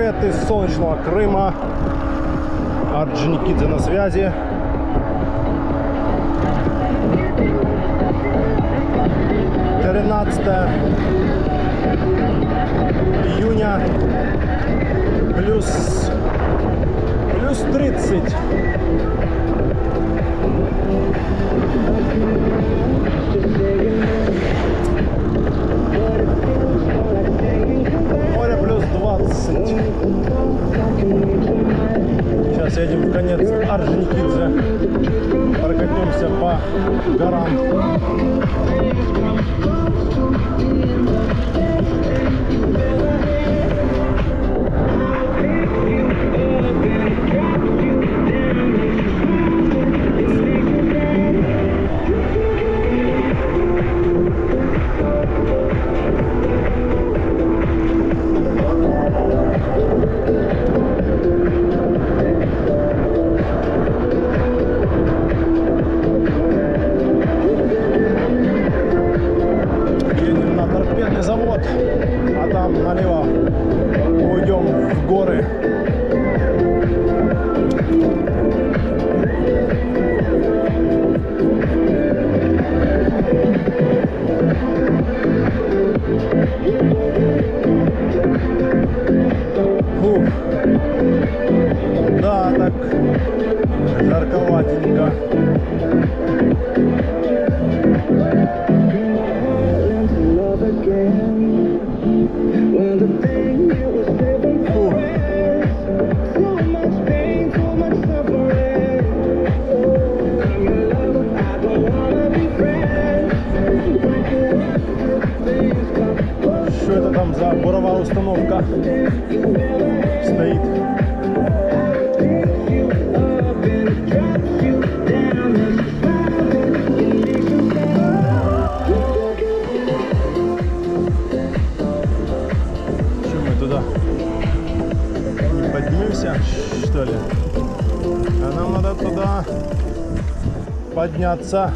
привет из солнечного Крыма. Орджоникидзе на связи. Июня, плюс 30. Море плюс 20. Сейчас едем в конец Орджоникидзе. Прокатимся по горам. Завод, а там налево уйдем в горы. Фух. Да, так жарковатенько. Что это там за буровая установка стоит? Что мы туда не поднимемся, что ли? А нам надо туда подняться.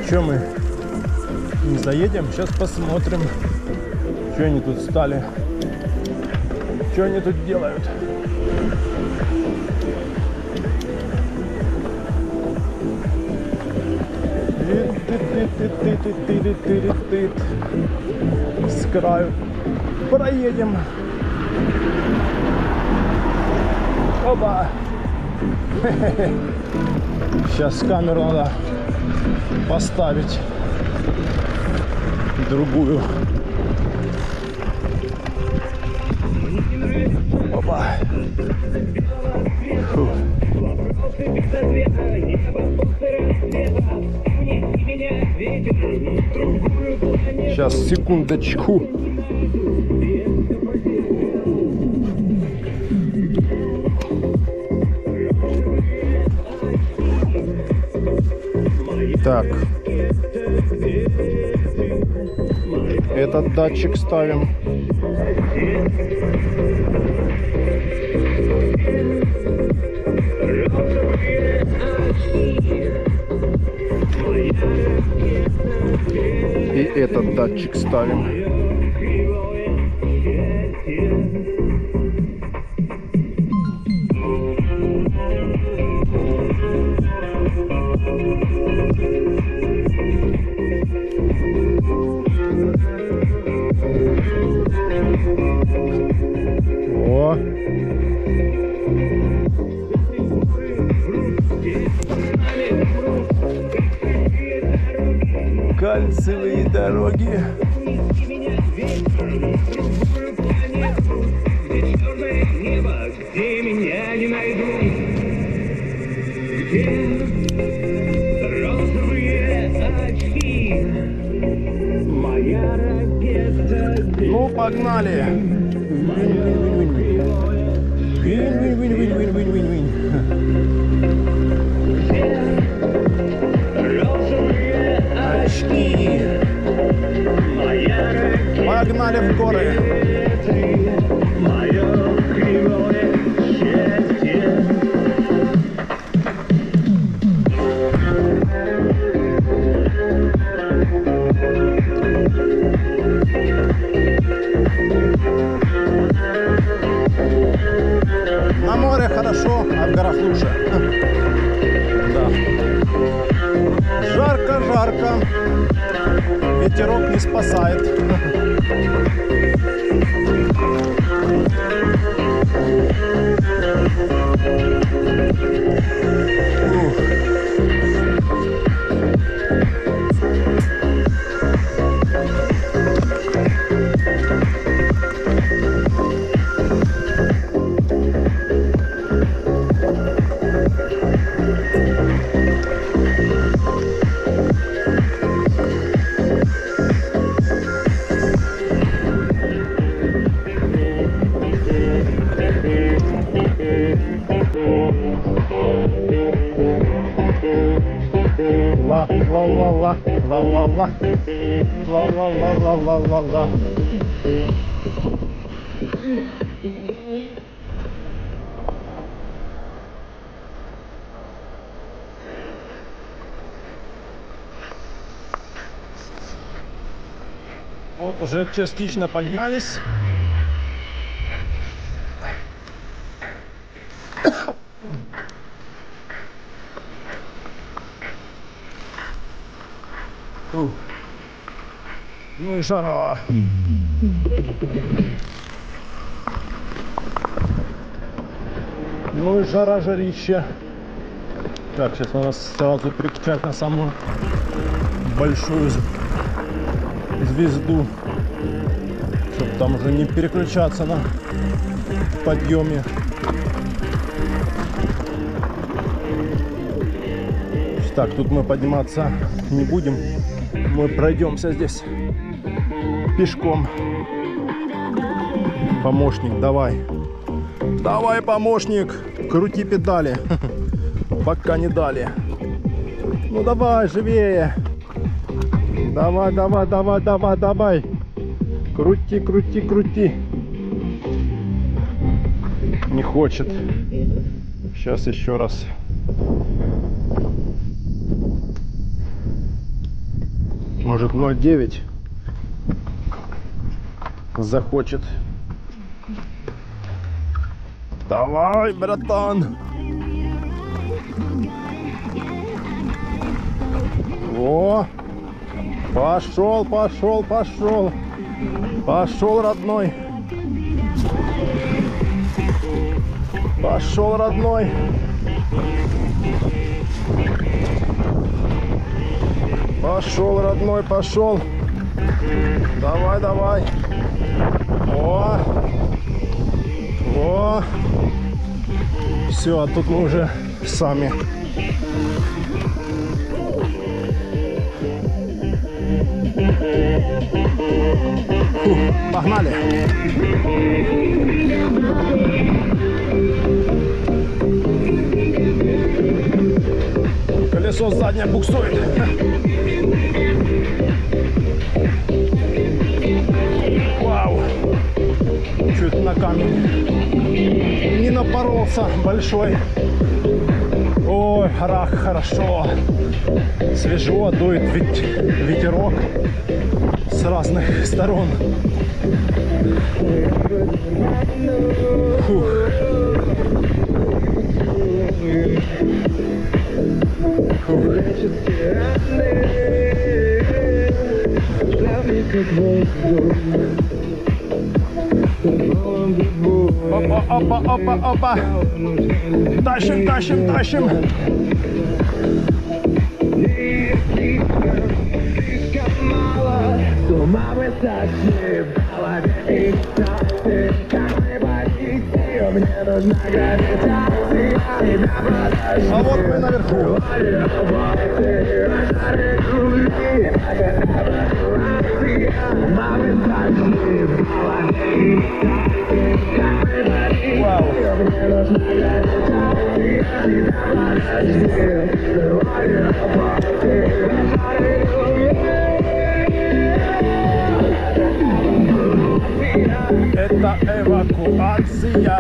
Что мы не заедем? Сейчас посмотрим, что они тут стали, что они тут делают. С краю проедем. Опа! Сейчас камеру надо поставить другую. Опа. Фу. Сейчас, секундочку. Так. Этот датчик ставим. И этот датчик ставим. О. Кольцевые дороги. Ну, погнали. Очки. Погнали в горы. море хорошо, а в горах лучше. Да. Жарко, жарко. Ветерок не спасает. Ла-ла-ла-ла-ла-ла-ла-ла-ла-ла-ла-ла. Вот уже частично поднялись. Ну и жара. Ну и жара-жарище. Так, сейчас надо сразу переключать на самую большую звезду, чтобы там уже не переключаться на подъеме. Так, тут мы подниматься не будем. Мы пройдемся здесь пешком. Помощник, давай. Давай, помощник. Крути педали. Пока не дали. Ну давай, живее. Давай, давай, давай, давай, давай. Крути, крути, крути. Не хочет. Сейчас еще раз. Может 0,9 захочет. Давай, братан. О, пошел, пошел, пошел. Пошел, родной. Пошел, родной. Пошел, родной, пошел. Давай, давай. О, о. Все, а тут мы уже сами. Фу, погнали. Колесо заднее буксует. Вау. Чуть на камень не напоролся большой. Ой, хорошо. Свежо, дует ветерок с разных сторон. Фух. Фух. Опа, опа, опа, опа. Тащим, тащим, тащим. А вот мы наверху. Вау. Это эвакуация.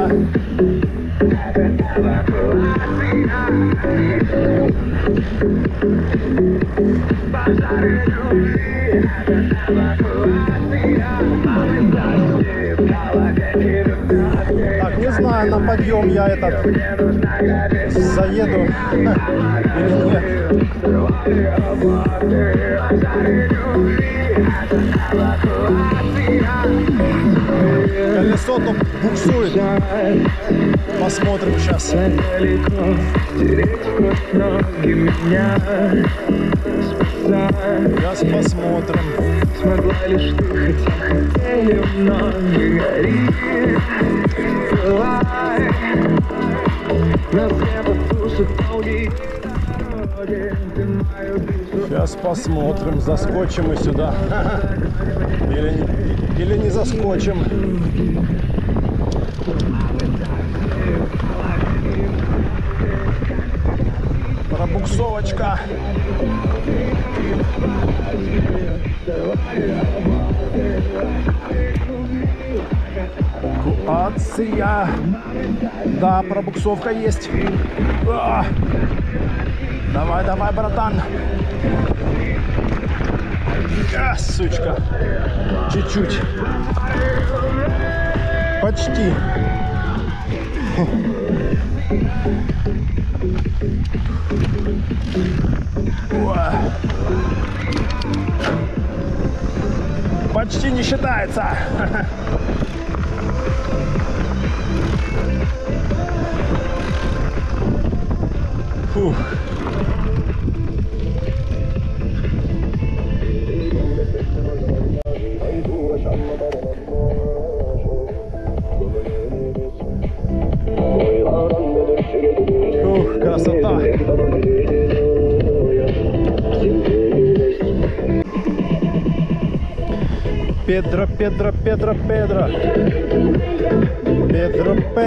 Так, не знаю, на подъем я этот заеду или нет. Колесо то буксует. Посмотрим сейчас. Сейчас посмотрим. Смогла лишь ты, хотя хотели многие гореть. Сейчас посмотрим, заскочим мы сюда или не заскочим. Пробуксовочка. Эвакуация. Да, пробуксовка есть. Давай, давай, братан. Сучка. Чуть-чуть. Почти. Почти не считается. Фух. Ух, красота. Педро, Педро, Педро, Педро. Педро П.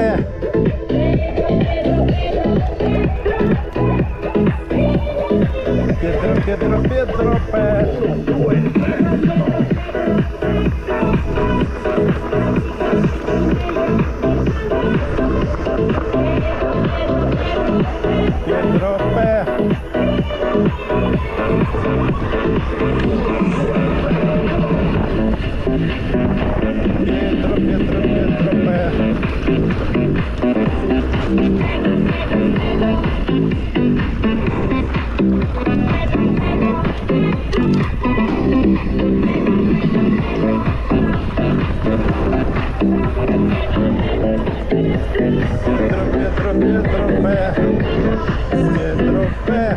Педро, Педро, Педро П. Педро П. Педро, Педро, Педро П.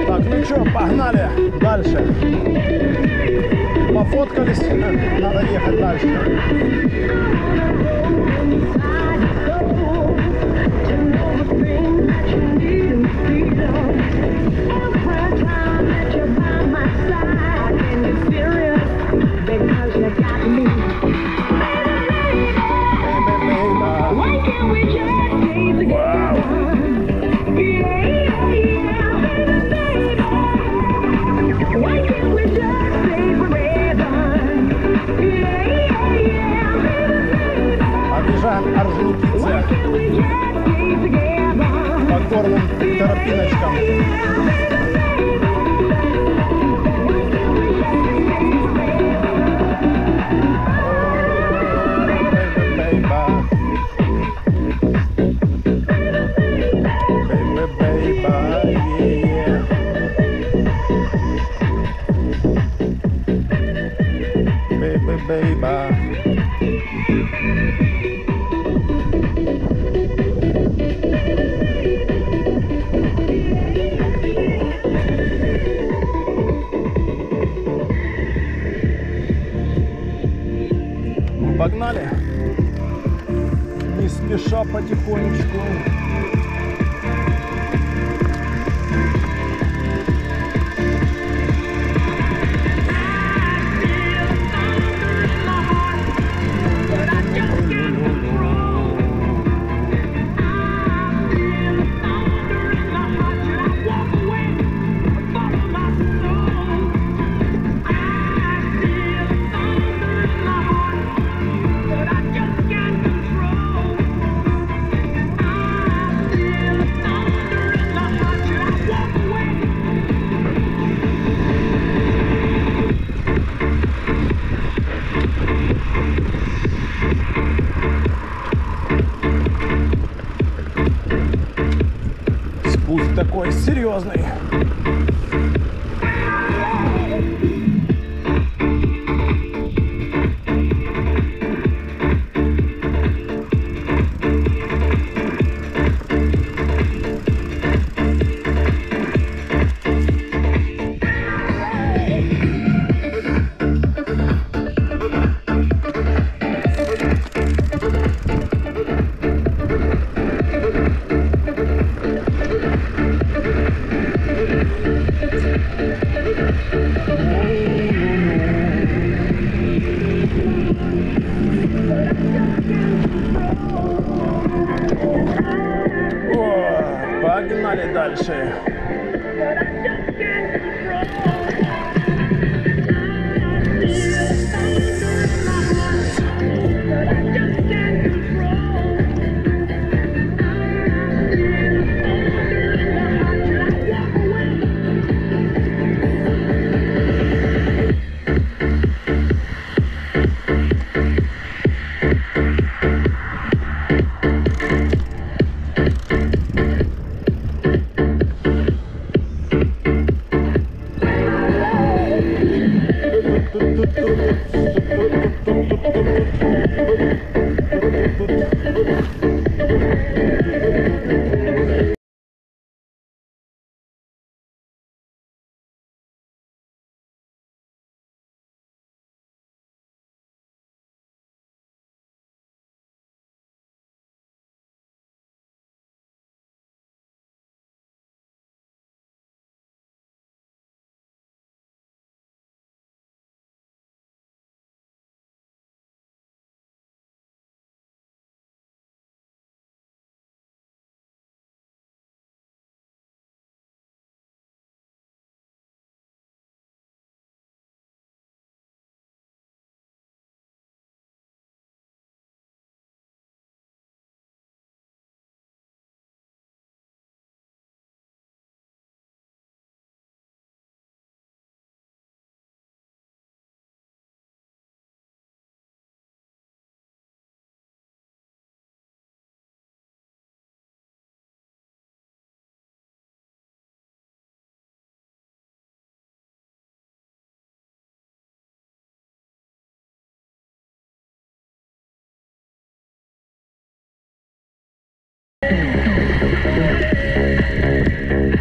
Так, ну что, погнали дальше. Пофоткались, надо ехать дальше. Because you got me. Why can't we just stay together? Yeah, yeah, baby. Why can't we just stay forever? Yeah, yeah, baby. Объезжаем Why Орджоникидзе can't we just stay together? по горным тропиночкам. Погнали, не спеша, потихонечку. Спуск такой серьезный. Погнали дальше.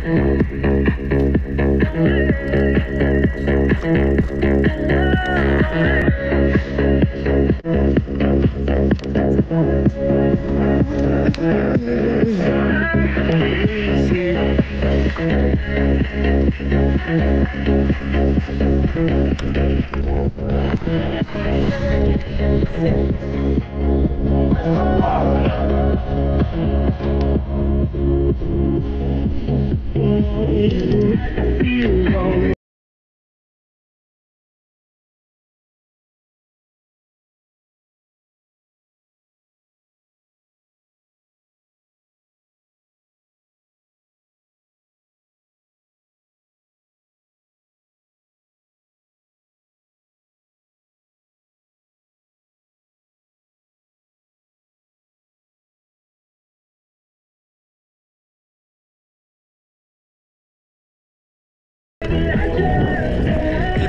И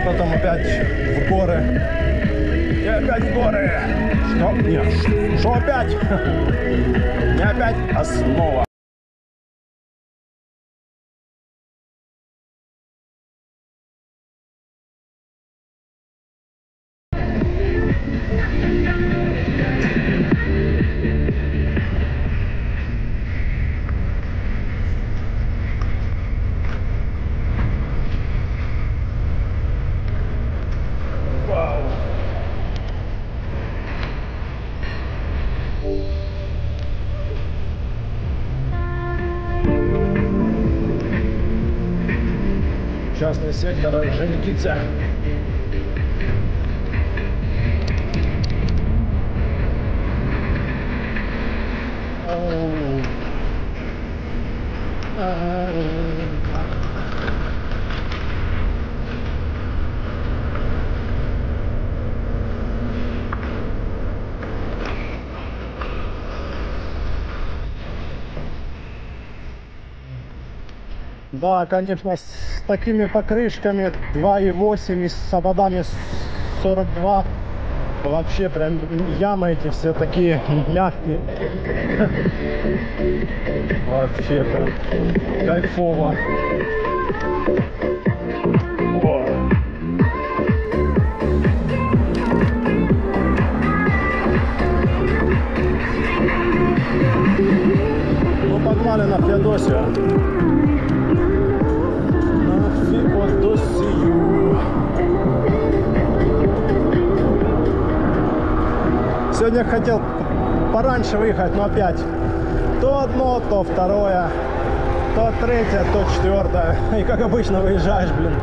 потом опять в горы. И опять в горы. Что? Нет. Что опять? Не опять, а снова. Частный сектор Орджоникидзе. Да, конечно, с такими покрышками 2.8 и с ободами 42 вообще прям ямы эти все такие мягкие. Вообще прям кайфово. О. Ну погнали на Феодосию. Сегодня хотел пораньше выехать, но опять то одно, то второе, то третье, то четвертое. И как обычно выезжаешь, блин,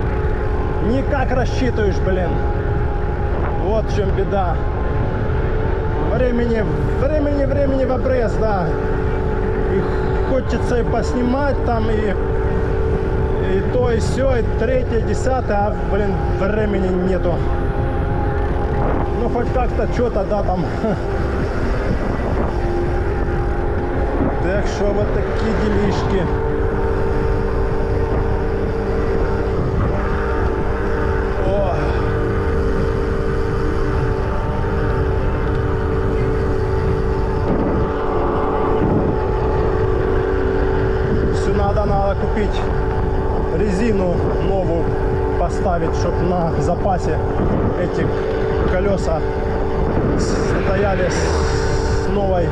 никак рассчитываешь, блин. Вот в чем беда. Времени в обрез, да. И хочется и поснимать там, и то, и все, и третье, десятое, а, блин, времени нету. Ну, хоть как-то что-то, да, там. Так что вот такие делишки. О. Все надо купить резину новую, поставить, чтобы на запасе эти колеса стояли с новой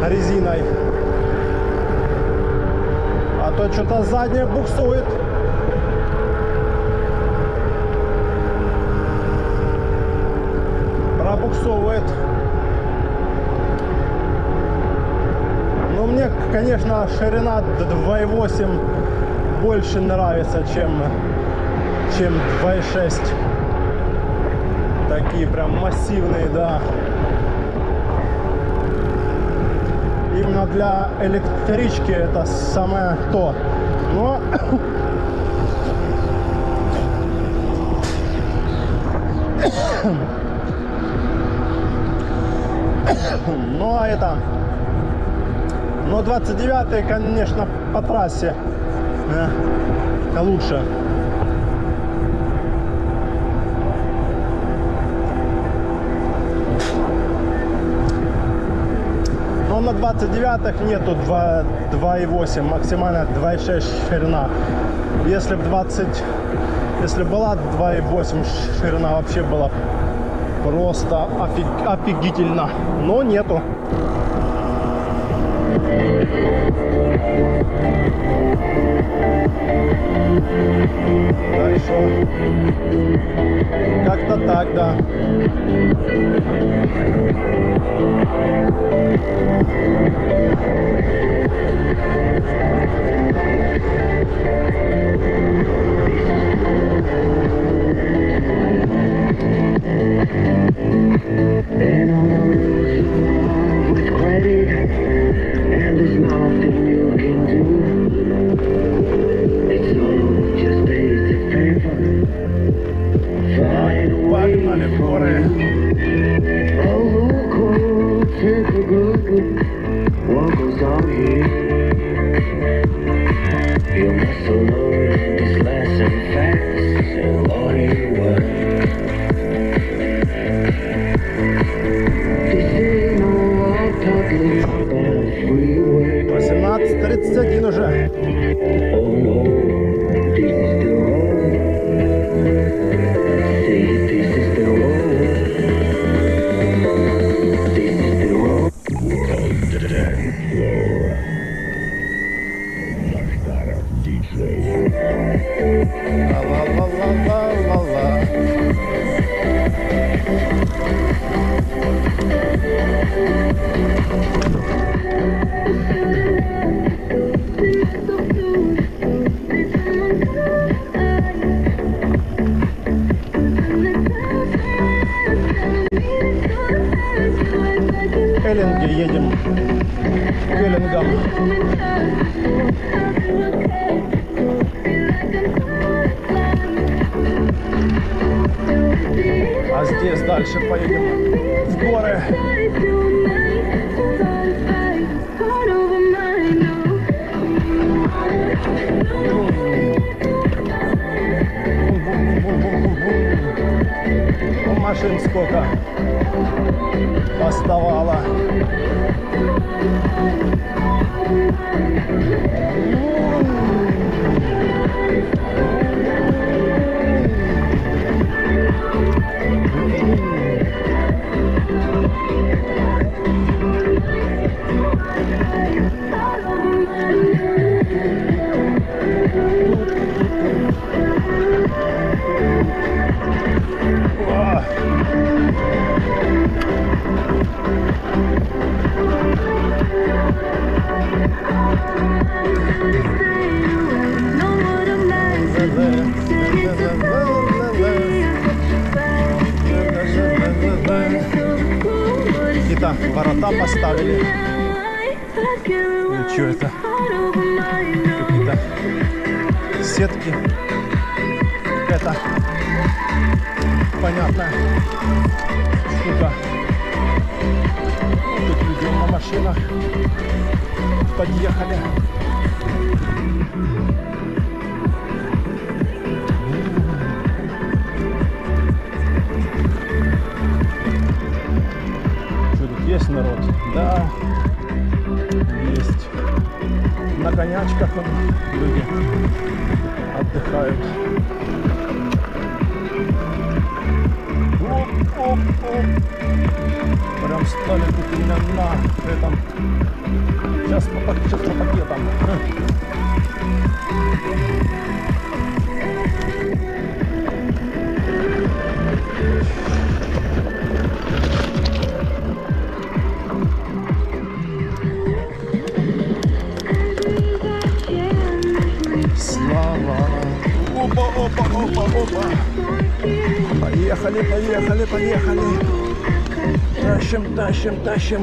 резиной. А то что-то заднее буксует. Пробуксовывает. Но мне, конечно, ширина 2.8 больше нравится, чем 2.6. Такие прям массивные, да. Именно для электрички это самое то. Но но это, но 29-й, конечно, по трассе лучше. Но на 29-х нету 2,8, максимально 2,6 ширина. Если была 2,8 ширина, вообще было просто офигительно. Но нету. Так что как-то так, да. And all the rules with credit, and there's nothing you can do. It's all just basic paper. Find a way for it. Oh, look, take a good look. What goes on here? You must have learned this lesson fast and all it was. 18:31 уже. Эллинги едем к Эллингам. А здесь дальше поедем в горы. Машин сколько оставало. Какие-то ворота поставили. Или что это? Какие-то сетки. Какая-то понятная штука. Тут люди на машинах подъехали. Что тут есть народ? Да, есть. На конячках люди отдыхают. Оп-оп-оп. Прям стали тут именно на этом. Сейчас по пакетам. Слава. Опа, опа, опа, опа. Поехали, поехали, поехали. Тащим, тащим, тащим.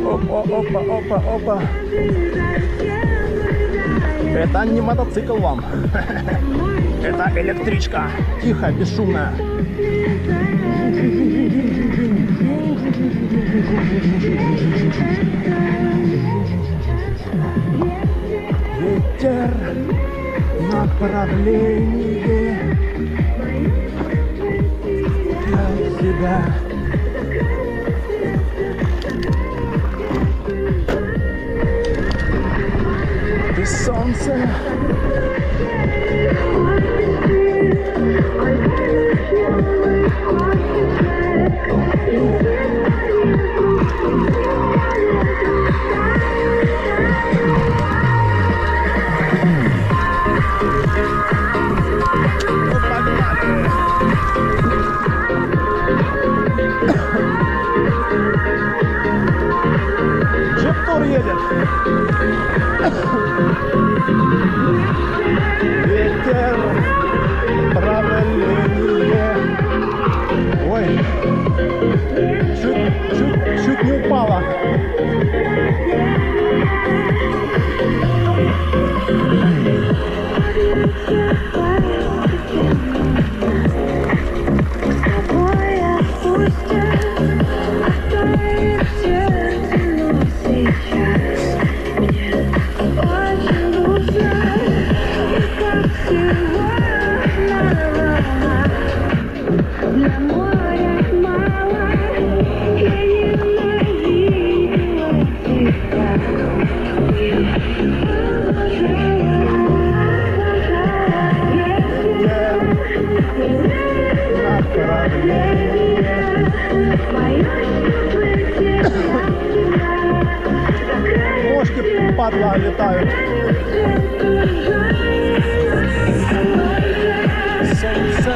Опа, опа, опа, опа. Это не мотоцикл вам. Это электричка. Тихо, бесшумная. Ветер, направление для тебя. Солнце. Ну, погнали. Джип-тур едет. Ветер, правление. Ой, чуть не упала. Мошки, падла, летают. Солнце.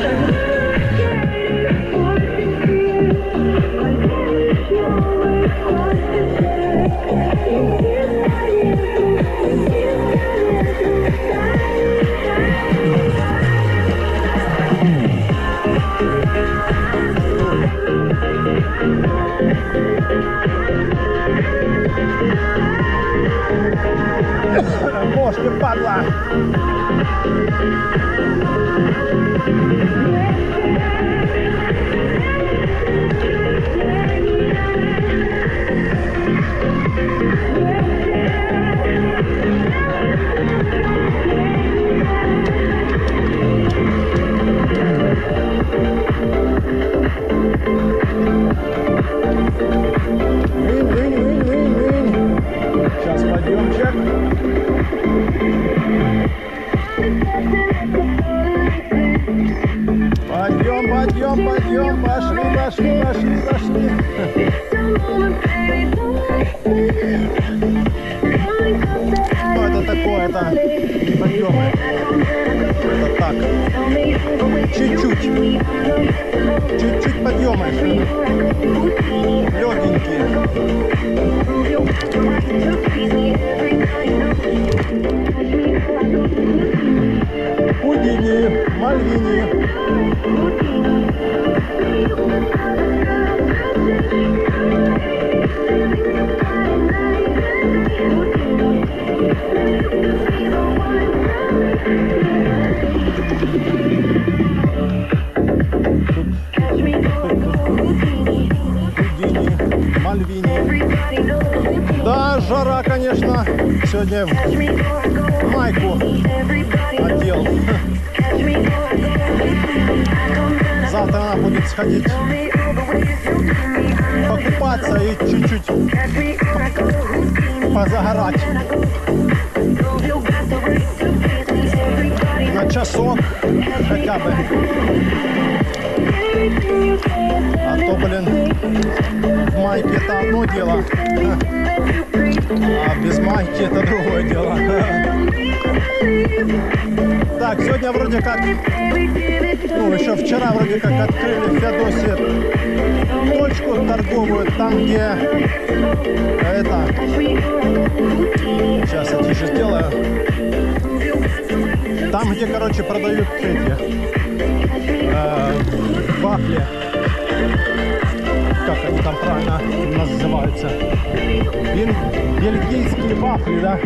Мошки, падла. Сейчас подъемчик. Подъем, пошли. Что это такое? Это не подъемы. Это так. Чуть-чуть подъемы. Легенькие. Худини, Мальвини. Да, жара, конечно. Сегодня майку одел. Завтра надо будет сходить покупаться и чуть-чуть позагорать. На часок хотя бы. А то, блин, в майке это одно дело, а без майки это другое дело. Так, сегодня вроде как, ну, еще вчера вроде как открыли в Феодосии точку торговую, там где это, сейчас я тише сделаю, там где, короче, продают эти вафли, как они там правильно называются, бельгийские вафли, да,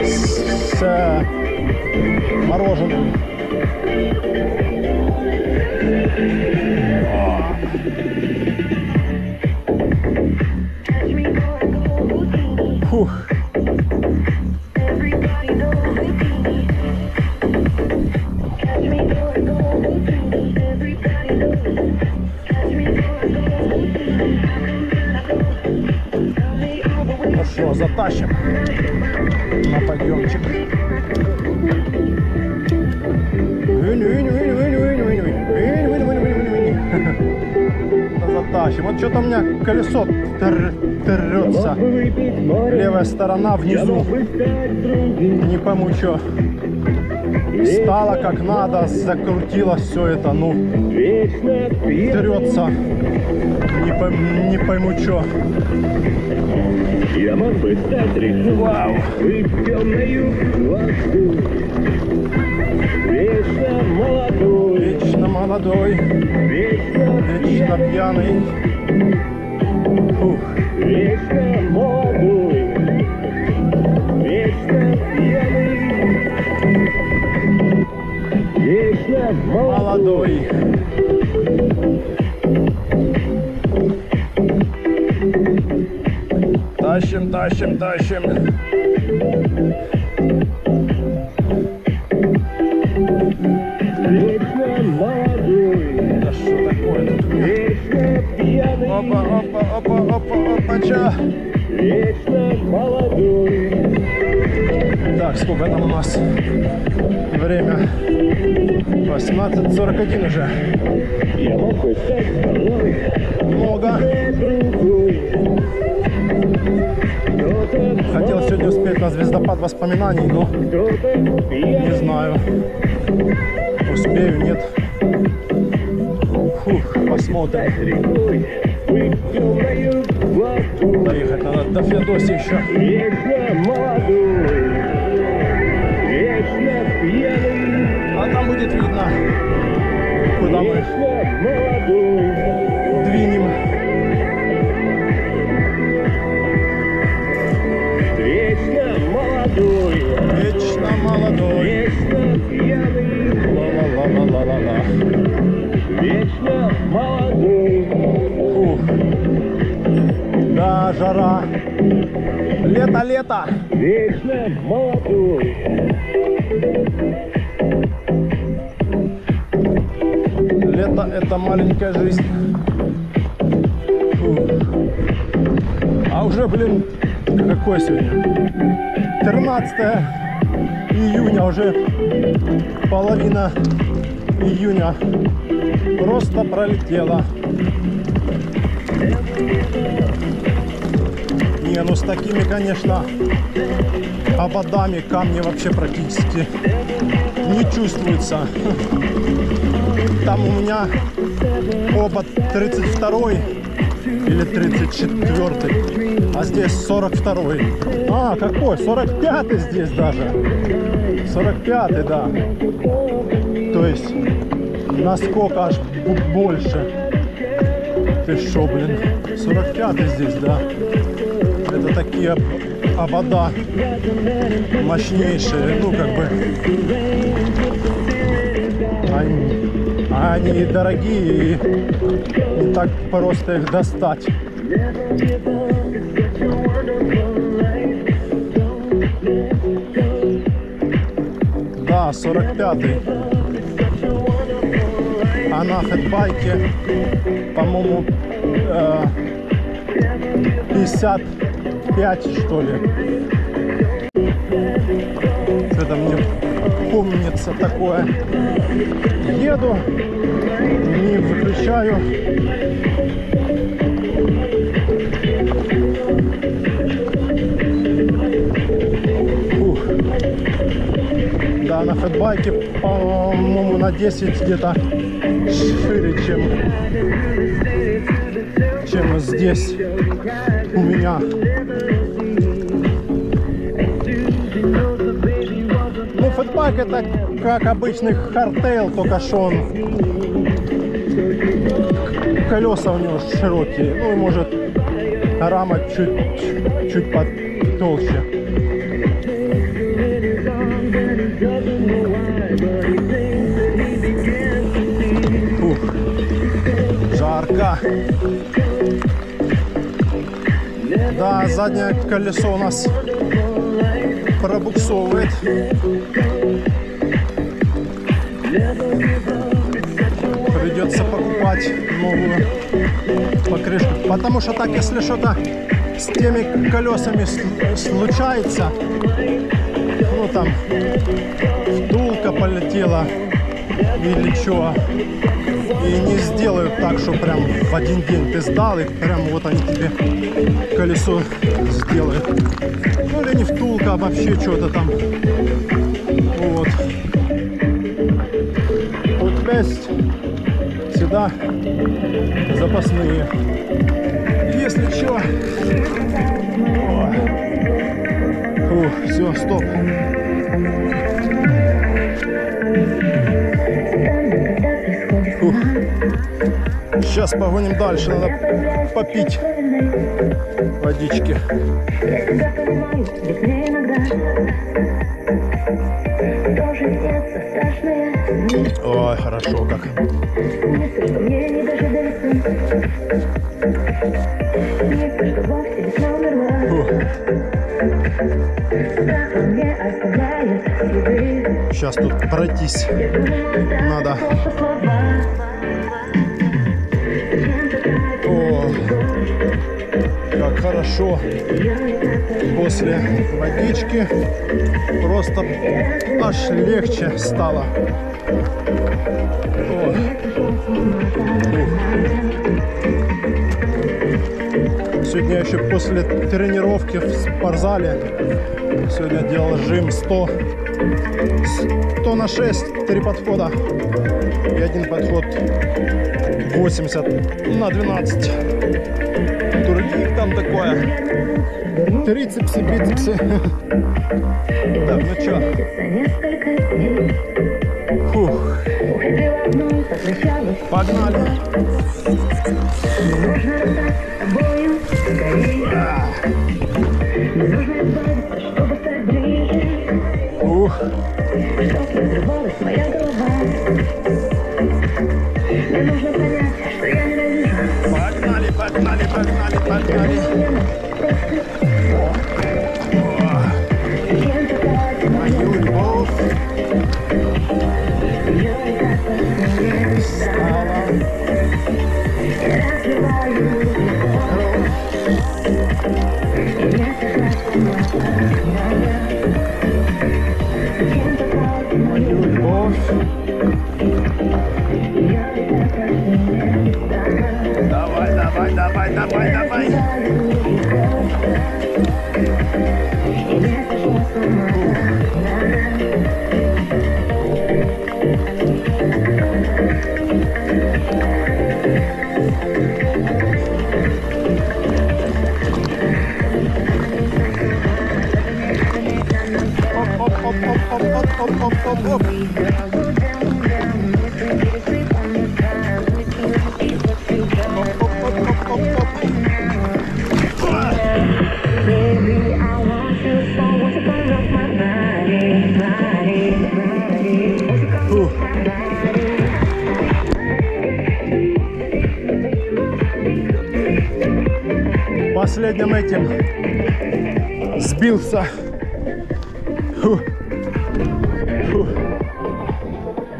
с мороженым. Фух. Ну что, Ничего, затащим на подъемчик. Затащим. Вот что-то у меня колесо трется. Левая сторона внизу. Не пойму, что. Стало как надо, закрутилось все это, ну, трется. Не пойму, что. Я мог бы стать рекой, Вау. быть темною воду. Вечно молодой, Вечно молодой, вечно пьяный. Фух. вечно молодой, вечно пьяный, вечно молодой. Молодой. Тащим, тащим, тащим. Вечно молодой, Да что такое тут? вечно пьяный, Опа, опа, опа, опа, опача. вечно молодой. Так, сколько там у нас? Время 18:41 уже. Я мог бы стать тобой, Много. другой. Кто-то Хотел сегодня успеть на звездопад воспоминаний, но кто-то не пьяный. знаю. Успею, нет. Фух, посмотрим. Рекой, быть темною воду. Доехать надо до Феодосии еще. Вечно молодой, вечно пьяный, А там будет видно, куда мы вечно молодой, двинем. вечно молодой, Вечно молодой. вечно пьяный, Ла-ла-ла-ла-ла-ла. вечно молодой. Фух. Да, жара. Лето, лето. Вечно молодой, Лето — это маленькая жизнь. Фух. А уже, блин, какое сегодня? 13 июня, уже половина июня просто пролетела. Не, ну с такими, конечно, ободами камни вообще практически не чувствуются. Там у меня обод 32 или 34, а здесь 42. А, какой? 45 здесь даже. 45, да. То есть насколько аж больше. Ты шо, блин? 45 здесь, да. Это такие обода мощнейшие, ну как бы они дорогие и не так просто их достать. Да, 45-й. А на фэтбайке, по-моему, 55, что ли. Что-то мне помнится такое. Еду, не выключаю. Фух. Да, на фэтбайке, по-моему, на 10 где-то шире, чем здесь у меня. Ну, фэтбайк это как обычный хардтейл, только что он колеса у него широкие, ну и может рама чуть потолще. Фух, жарко. Да, заднее колесо у нас пробуксовывает. Придется покупать новую покрышку. Потому что так, если что-то с теми колесами случается, ну там втулка полетела или что, и не сделают так, что прям в один день ты сдал, и прям вот они тебе колесо сделают. Ну или не втулка, а вообще что-то там. Вот. Тут есть всегда запасные. Если что. Все, стоп. Фух. Сейчас погоним дальше, надо попить водички. Ой, хорошо как. Сейчас тут пройтись надо. О, как хорошо. После водички просто аж легче стало. О. Сегодня еще после тренировки в спортзале сегодня делал жим 100 на 6, 3 подхода и один подход 80 на 12. Турник там такое. Трицепсы, бицепсы. Так, ну чё? Фух. Погнали. Ух. Погнали, погнали, погнали, погнали. Мою любовь стала. Мою любовь. Давай, давай, давай, давай, давай. Оп-оп-оп-оп-оп-оп-оп-оп. Последним этим сбился. Фу. Фу.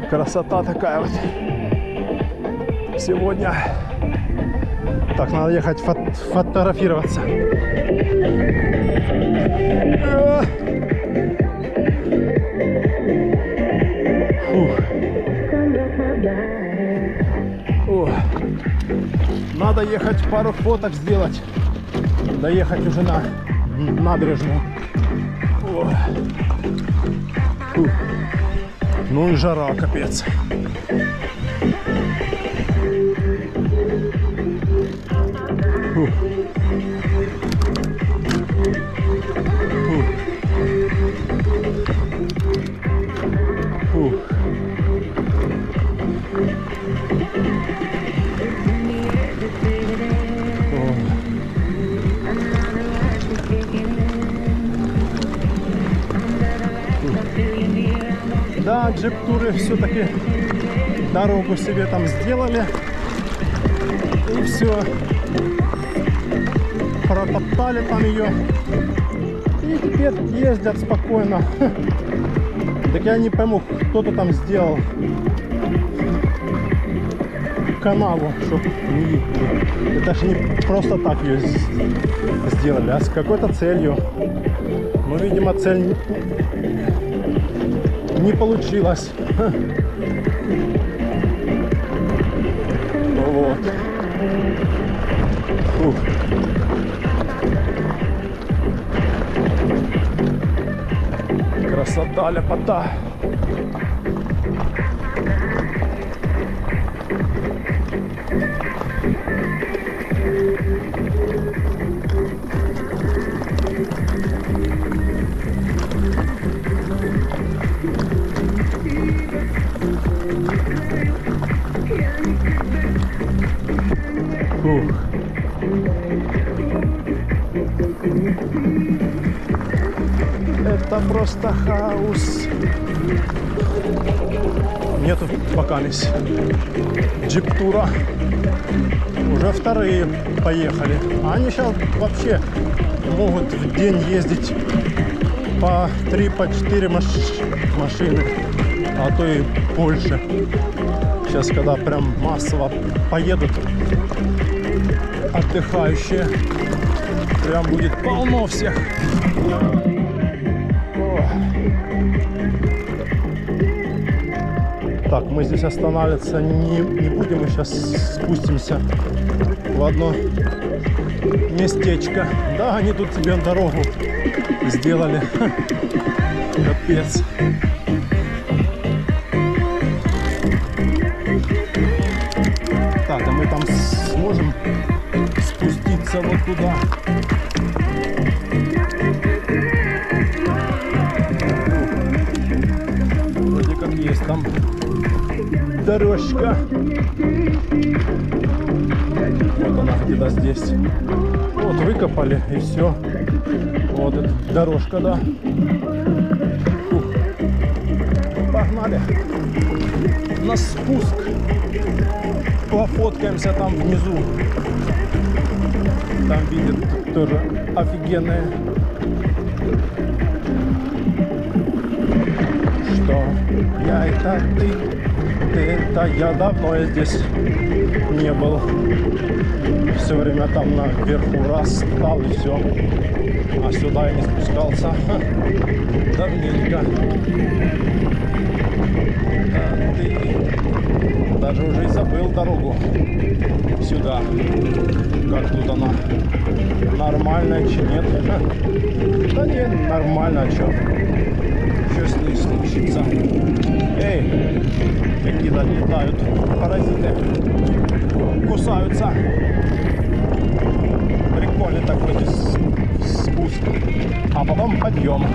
Красота такая вот сегодня. Так, надо ехать фотографироваться. Фух. О. Надо ехать пару фоток сделать. Доехать уже на набережную. О. Фух. Ну и жара, капец. Фух. Фух. Фух. Да, джип-туры все-таки дорогу себе там сделали. И все. Протоптали там ее. И теперь ездят спокойно. Так я не пойму, кто-то там сделал. канаву, чтобы это же не просто так ее сделали, а с какой-то целью. Ну, видимо, цель не получилась. Вот. Фух. Красота, ляпота. Фух. Это просто хаос. Нету пока здесь джип-тура. Уже вторые поехали. А они сейчас вообще могут в день ездить по 3-4 машины, а то и больше. Сейчас, когда прям массово поедут отдыхающие, прям будет полно всех. Так, мы здесь останавливаться не будем, мы сейчас спустимся в одно местечко. Да, они тут тебе дорогу сделали. Капец. Так, а мы там сможем спуститься вот туда. Вроде как есть там дорожка. Вот она где-то здесь. Вот выкопали и все. Вот эта дорожка, да. Фух. Погнали на спуск. Пофоткаемся там внизу. Там видят тоже офигенные. Что я это ты это я, давно я здесь не был. Все время там наверху раз стал и все. А сюда я не спускался. Давненько. А ты даже уже и забыл дорогу сюда. Как тут она? Нормальная, чи нет? Да нет, нормально, а что? Что с ней случится? Эй, какие-то летают паразиты, кусаются. Прикольный такой спуск, а потом подъем.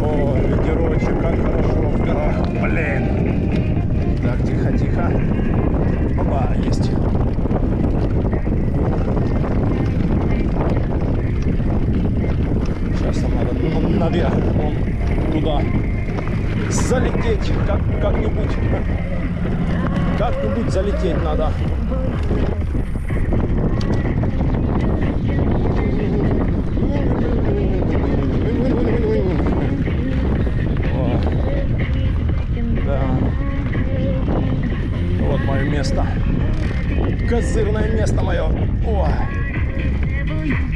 О, ветерочек, как хорошо в горах, блин. Так, тихо-тихо. Опа, есть. Сейчас нам надо наверх, вон туда залететь, как-нибудь. Как-нибудь залететь надо. О, да. Вот мое место. Козырное место мое. О.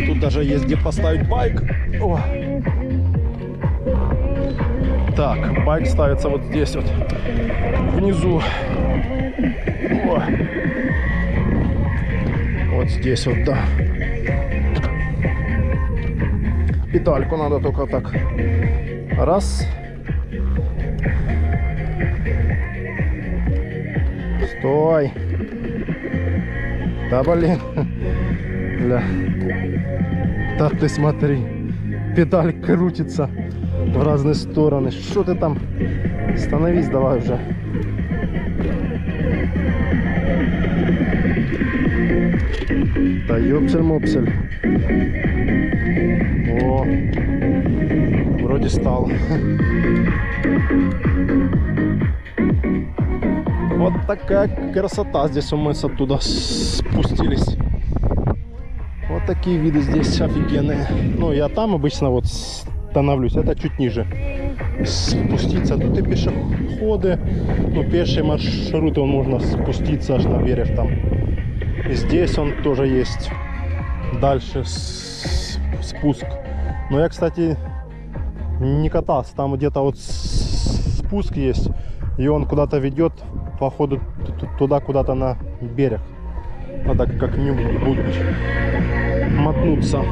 Тут даже есть где поставить байк. О. Так, байк ставится вот здесь вот, внизу. О. Вот здесь вот, да. Педальку надо только так. Раз. Стой. Да, блин. Бля. Да ты смотри. Педаль крутится в разные стороны. Что ты там? Становись давай уже. Да ёпсель-мопсель. О, вроде стал. Вот такая красота. Здесь мы оттуда спустились. Вот такие виды здесь офигенные. Ну, я там обычно вот остановлюсь. Это чуть ниже. Спуститься. Тут и пешеходы. Ну, пешие маршруты, он можно спуститься аж на берег там. И здесь он тоже есть. Дальше спуск. Но я, кстати, не катался. Там где-то вот спуск есть. И он куда-то ведет, походу, туда куда-то на берег. Надо как-нибудь мотнуться.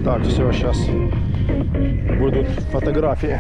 Так, все, сейчас будут фотографии.